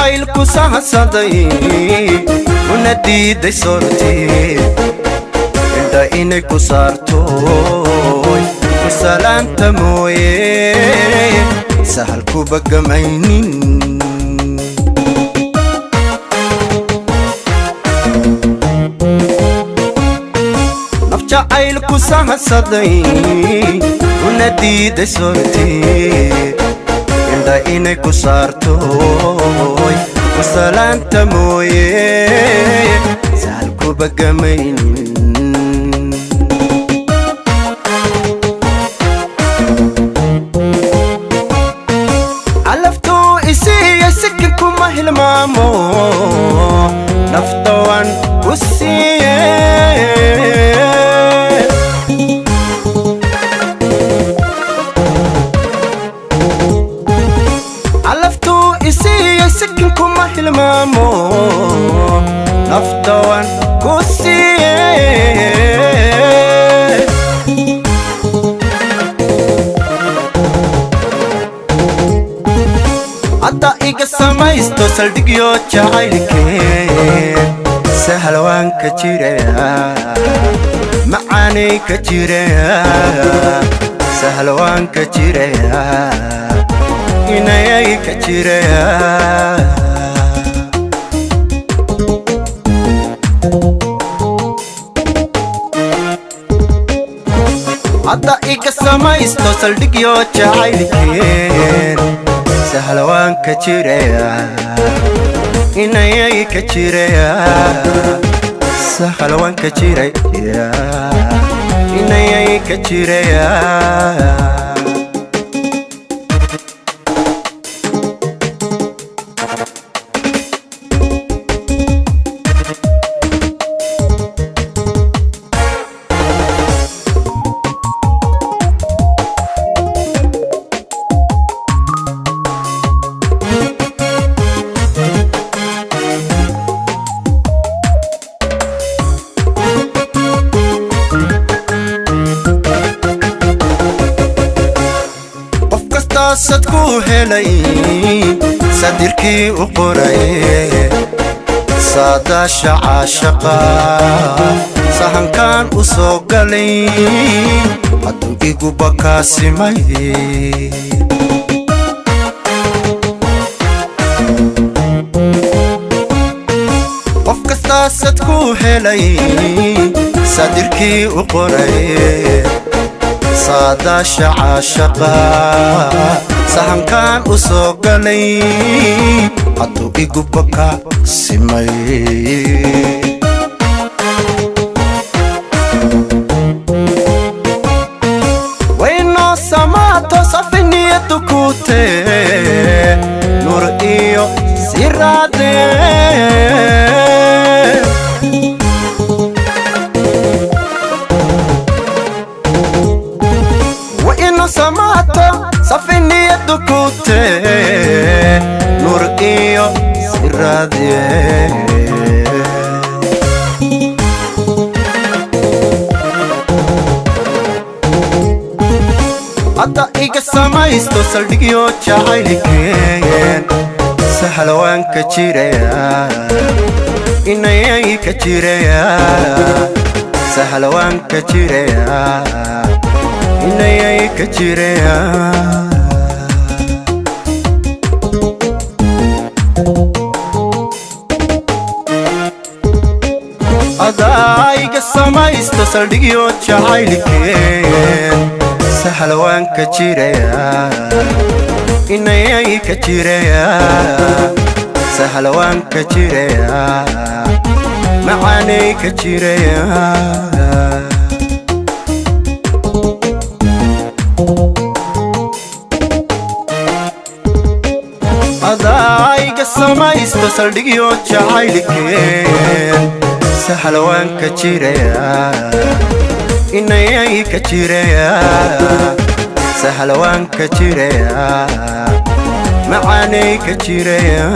jacaylku sahasaday una diiday sortii indha inay ku saartooy ku salaanta mooye sahal ku bagamaynin naf jacaylku sahasaday una diiday sortii indha inay ku saartooy ku salaanta mooye sahal ku bagamaynin calaftuu isiiya sikin kuma hilmaamo naftawan ku siiye sikinkuma hilmaamo naftawan ku siiye hadda iga samaysto saldhigyo jacaylkeen sahal waan ka jiraya macaanay ka jiraya sahal waan ka jiraya inayay ka jiraya hadda iga samaysto saldhigyo jacaylkeen sahal waan ka jiraya inayay ka jiraya sahal waan ka jiraya inayay ka jiraya sadku helay sadirkii u qoray saadaasha caashaqa sahankaan u soo galay hadduu igu bakaasimay qof kastaa sadku helay sadirkii u qoray saadaasha caashaqa sahankaan u soo galay hadduu igu bakaasimay waynoo samaato safi niyaddu ku tee nur iyo siraadee samaato safi niyaddu ku tee nur iyo siraadee hadda iga samaysto saldhigyo jacaylkeen sahal waan ka jiraya inayay ka jiraya sahal waan ka jiraya inayay ka jiraya hadda iga samaysto saldhigyo jacaylkeen sahal waan ka jiraya inayay ka jiraya sahal waan ka jiraya macaanay ka jiraya hadda iga samaysto saldhigyo jacaylkeen sahal waan ka jiraya inayay ka jiraya sahal waan ka jiraya macaanay ka jiraya